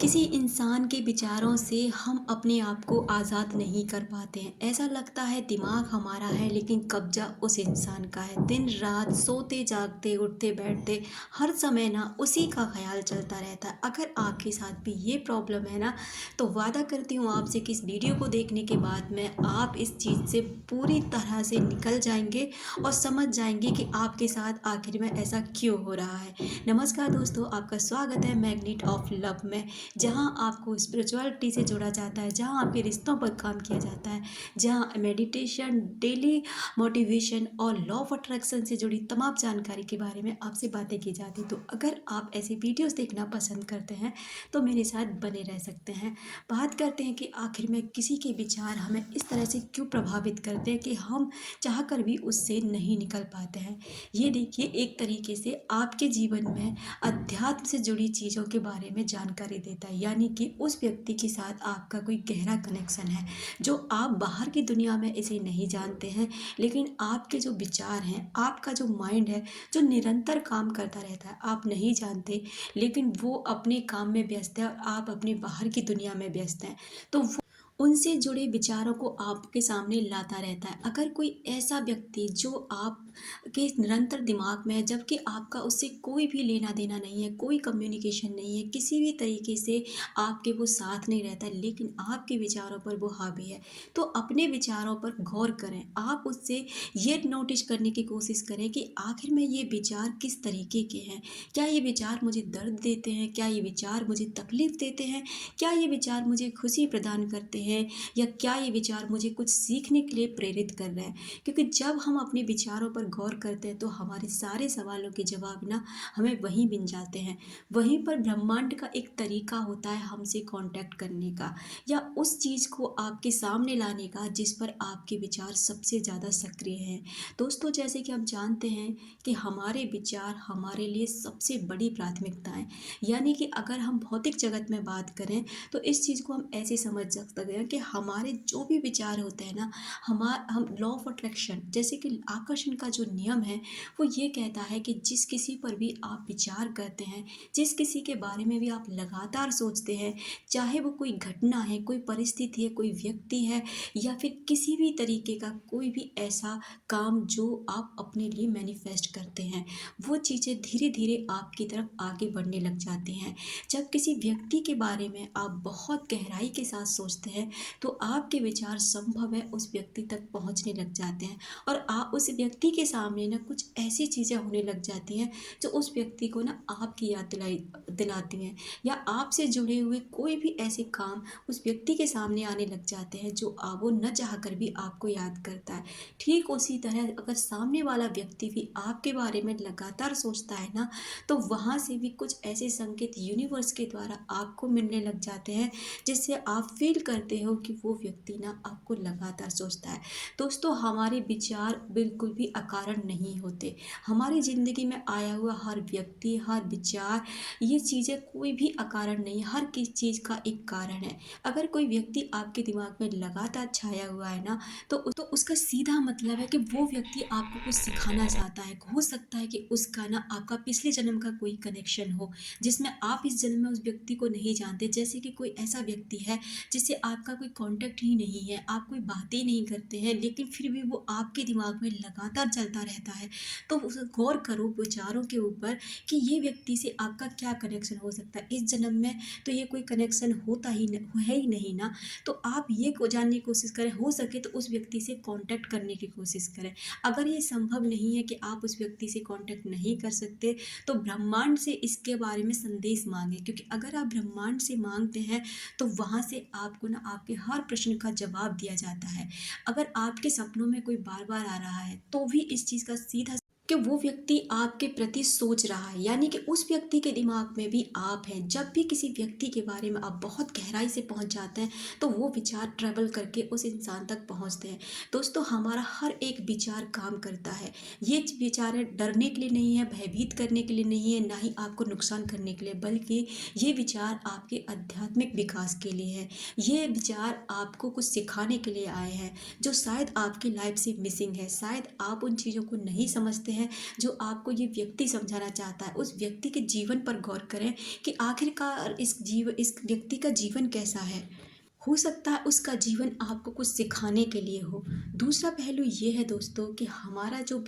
किसी इंसान के विचारों से हम अपने आप को आज़ाद नहीं कर पाते हैं। ऐसा लगता है दिमाग हमारा है लेकिन कब्जा उस इंसान का है। दिन रात सोते जागते उठते बैठते हर समय ना उसी का ख्याल चलता रहता है। अगर आपके साथ भी ये प्रॉब्लम है ना, तो वादा करती हूँ आपसे कि इस वीडियो को देखने के बाद में आप इस चीज़ से पूरी तरह से निकल जाएंगे और समझ जाएंगे कि आपके साथ आखिर में ऐसा क्यों हो रहा है। नमस्कार दोस्तों, आपका स्वागत है मैग्नेट ऑफ लव में, जहाँ आपको स्पिरिचुअलिटी से जोड़ा जाता है, जहाँ आपके रिश्तों पर काम किया जाता है, जहाँ मेडिटेशन, डेली मोटिवेशन और लॉ ऑफ अट्रैक्शन से जुड़ी तमाम जानकारी के बारे में आपसे बातें की जाती। तो अगर आप ऐसे वीडियोस देखना पसंद करते हैं तो मेरे साथ बने रह सकते हैं। बात करते हैं कि आखिर में किसी के विचार हमें इस तरह से क्यों प्रभावित करते हैं कि हम चाह कर भी उससे नहीं निकल पाते हैं। ये देखिए, एक तरीके से आपके जीवन में अध्यात्म से जुड़ी चीज़ों के बारे में जानकारी देता है, यानी कि उस व्यक्ति के साथ आपका कोई गहरा कनेक्शन है जो आप बाहर की दुनिया में इसे नहीं जानते हैं। लेकिन आपके जो विचार हैं, आपका जो माइंड है, जो निरंतर काम करता रहता है, आप नहीं जानते, लेकिन वो अपने काम में व्यस्त है और आप अपने बाहर की दुनिया में व्यस्त हैं। तो वो उनसे जुड़े विचारों को आपके सामने लाता रहता है। अगर कोई ऐसा व्यक्ति जो आप के निरंतर दिमाग में है, जबकि आपका उससे कोई भी लेना देना नहीं है, कोई कम्युनिकेशन नहीं है, किसी भी तरीके से आपके वो साथ नहीं रहता है, लेकिन आपके विचारों पर वो हावी है, तो अपने विचारों पर गौर करें। आप उससे ये नोटिस करने की कोशिश करें कि आखिर में ये विचार किस तरीके के हैं। क्या ये विचार मुझे दर्द देते हैं? क्या ये विचार मुझे तकलीफ देते हैं? क्या ये विचार मुझे खुशी प्रदान करते हैं, या क्या ये विचार मुझे कुछ सीखने के लिए प्रेरित कर रहे हैं? क्योंकि जब हम अपने विचारों पर गौर करते हैं तो हमारे सारे सवालों के जवाब ना हमें वहीं मिल जाते हैं। वहीं पर ब्रह्मांड का एक तरीका होता है हमसे कांटेक्ट करने का, या उस चीज़ को आपके सामने लाने का जिस पर आपके विचार सबसे ज़्यादा सक्रिय हैं। दोस्तों, जैसे कि हम जानते हैं कि हमारे विचार हमारे लिए सबसे बड़ी प्राथमिकता है। यानी कि अगर हम भौतिक जगत में बात करें तो इस चीज़ को हम ऐसे समझ सकते हैं कि हमारे जो भी विचार होते हैं ना, हम लॉ ऑफ अट्रैक्शन, जैसे कि आकर्षण का जो नियम है, वो ये कहता है कि जिस किसी पर भी आप विचार करते हैं, जिस किसी के बारे में भी आप लगातार सोचते हैं, चाहे वो कोई घटना है, कोई परिस्थिति है, कोई व्यक्ति है, या फिर किसी भी तरीके का कोई भी ऐसा काम जो आप अपने लिए मैनिफेस्ट करते हैं, वो चीज़ें धीरे धीरे आपकी तरफ आगे बढ़ने लग जाती हैं। जब किसी व्यक्ति के बारे में आप बहुत गहराई के साथ सोचते हैं तो आपके विचार संभव है उस व्यक्ति तक पहुंचने लग जाते हैं, और आप उस व्यक्ति के सामने ना कुछ ऐसी चीज़ें होने लग जाती हैं जो उस व्यक्ति को ना आपकी याद दिलाती हैं, या आपसे जुड़े हुए कोई भी ऐसे काम उस व्यक्ति के सामने आने लग जाते हैं जो वो न चाह कर भी आपको याद करता है। ठीक उसी तरह अगर सामने वाला व्यक्ति भी आपके बारे में लगातार सोचता है ना, तो वहाँ से भी कुछ ऐसे संकेत यूनिवर्स के द्वारा आपको मिलने लग जाते हैं जिससे आप फील करते हो कि वो व्यक्ति ना आपको लगातार सोचता है। दोस्तों, हमारे विचार बिल्कुल भी अकारण नहीं होते। हमारी ज़िंदगी में आया हुआ हर व्यक्ति, हर विचार, ये चीज़ें कोई भी अकारण नहीं, हर किस चीज़ का एक कारण है। अगर कोई व्यक्ति आपके दिमाग में लगातार छाया हुआ है ना, तो उसका सीधा मतलब है कि वो व्यक्ति आपको कुछ सिखाना चाहता है। हो सकता है कि उसका ना आपका पिछले जन्म का कोई कनेक्शन हो जिसमें आप इस जन्म में उस व्यक्ति को नहीं जानते। जैसे कि कोई ऐसा व्यक्ति है जिससे आपका कोई कांटेक्ट ही नहीं है, आप कोई बातें नहीं करते हैं, लेकिन फिर भी वो आपके दिमाग में लगातार चलता रहता है। तो गौर करो विचारों के ऊपर कि ये व्यक्ति से आपका क्या कनेक्शन हो सकता है इस जन्म में। तो ये कोई कनेक्शन होता ही है ही नहीं ना। तो आप ये को जानने की कोशिश करें, हो सके तो उस व्यक्ति से कांटेक्ट करने की कोशिश करें। अगर ये संभव नहीं है कि आप उस व्यक्ति से कांटेक्ट नहीं कर सकते, तो ब्रह्मांड से इसके बारे में संदेश मांगे, क्योंकि अगर आप ब्रह्मांड से मांगते हैं तो वहाँ से आपको ना आपके हर प्रश्न का जवाब दिया जाता है। अगर आपके सपनों में कोई बार बार आ रहा है तो भी इस चीज़ का सीधा कि वो व्यक्ति आपके प्रति सोच रहा है, यानी कि उस व्यक्ति के दिमाग में भी आप हैं। जब भी किसी व्यक्ति के बारे में आप बहुत गहराई से पहुंच जाते हैं तो वो विचार ट्रेवल करके उस इंसान तक पहुंचते हैं। दोस्तों, हमारा हर एक विचार काम करता है। ये विचार डरने के लिए नहीं है, भयभीत करने के लिए नहीं है, ना ही आपको नुकसान करने के लिए, बल्कि ये विचार आपके आध्यात्मिक विकास के लिए है। ये विचार आपको कुछ सिखाने के लिए आए हैं जो शायद आपकी लाइफ से मिसिंग है। शायद आप उन चीज़ों को नहीं समझते हैं, हैं जो आपको ये व्यक्ति समझाना चाहता है। उस व्यक्ति के जीवन पर गौर करें कि आखिरकार इस व्यक्ति का जीवन कैसा है। हो सकता है उसका जीवन आपको कुछ सिखाने के लिए हो। दूसरा पहलू ये है दोस्तों कि हमारा जो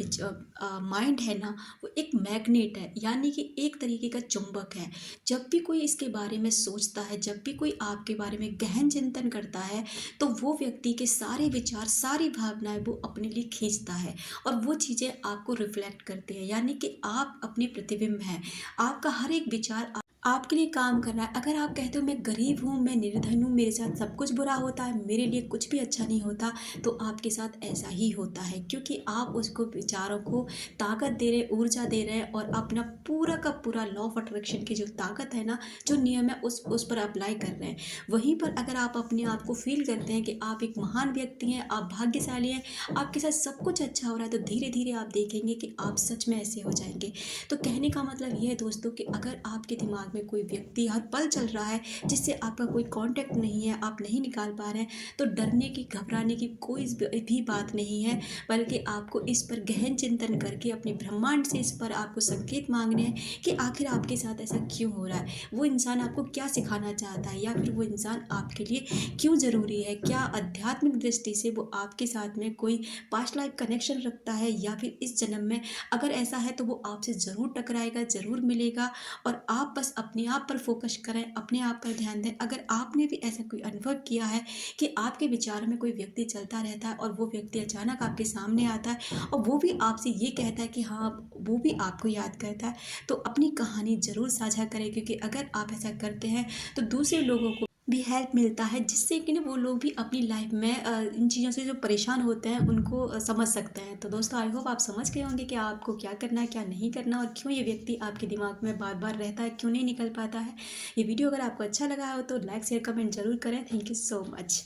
माइंड है ना, वो एक मैग्नेट है, यानी कि एक तरीके का चुंबक है। जब भी कोई इसके बारे में सोचता है, जब भी कोई आपके बारे में गहन चिंतन करता है, तो वो व्यक्ति के सारे विचार, सारी भावनाएं वो अपने लिए खींचता है और वो चीज़ें आपको रिफ्लेक्ट करते हैं, यानी कि आप अपने प्रतिबिंब हैं। आपका हर एक विचार आपके लिए काम कर रहा है। अगर आप कहते हो मैं गरीब हूँ, मैं निर्धन हूँ, मेरे साथ सब कुछ बुरा होता है, मेरे लिए कुछ भी अच्छा नहीं होता, तो आपके साथ ऐसा ही होता है, क्योंकि आप उसको विचारों को ताकत दे रहे, ऊर्जा दे रहे हैं और अपना पूरा का पूरा लॉ ऑफ अट्रैक्शन की जो ताकत है ना, जो नियम है उस पर अप्लाई कर रहे हैं। वहीं पर अगर आप अपने आप को फील करते हैं कि आप एक महान व्यक्ति हैं, आप भाग्यशाली हैं, आपके साथ सब कुछ अच्छा हो रहा है, तो धीरे धीरे आप देखेंगे कि आप सच में ऐसे हो जाएंगे। तो कहने का मतलब ये है दोस्तों कि अगर आपके दिमाग में कोई व्यक्ति हर पल चल रहा है जिससे आपका कोई कांटेक्ट नहीं है, आप नहीं निकाल पा रहे हैं, तो डरने की, घबराने की कोई भी बात नहीं है, बल्कि आपको इस पर गहन चिंतन करके अपने ब्रह्मांड से इस पर आपको संकेत मांगने हैं कि आखिर आपके साथ ऐसा क्यों हो रहा है, वो इंसान आपको क्या सिखाना चाहता है, या फिर वो इंसान आपके लिए क्यों ज़रूरी है। क्या आध्यात्मिक दृष्टि से वो आपके साथ में कोई पास्ट लाइफ कनेक्शन रखता है, या फिर इस जन्म में अगर ऐसा है तो वो आपसे ज़रूर टकराएगा, ज़रूर मिलेगा। और आप बस अपने आप पर फोकस करें, अपने आप पर ध्यान दें। अगर आपने भी ऐसा कोई अनुभव किया है कि आपके विचार में कोई व्यक्ति चलता रहता है और वो व्यक्ति अचानक आपके सामने आता है और वो भी आपसे ये कहता है कि हाँ, वो भी आपको याद करता है, तो अपनी कहानी ज़रूर साझा करें, क्योंकि अगर आप ऐसा करते हैं तो दूसरे लोगों को भी हेल्प मिलता है, जिससे कि ना वो लोग भी अपनी लाइफ में इन चीज़ों से जो परेशान होते हैं उनको समझ सकते हैं। तो दोस्तों, आई होप आप समझ गए होंगे कि आपको क्या करना है, क्या नहीं करना, और क्यों ये व्यक्ति आपके दिमाग में बार बार रहता है, क्यों नहीं निकल पाता है। ये वीडियो अगर आपको अच्छा लगा हो तो लाइक शेयर कमेंट जरूर करें। Thank you so much.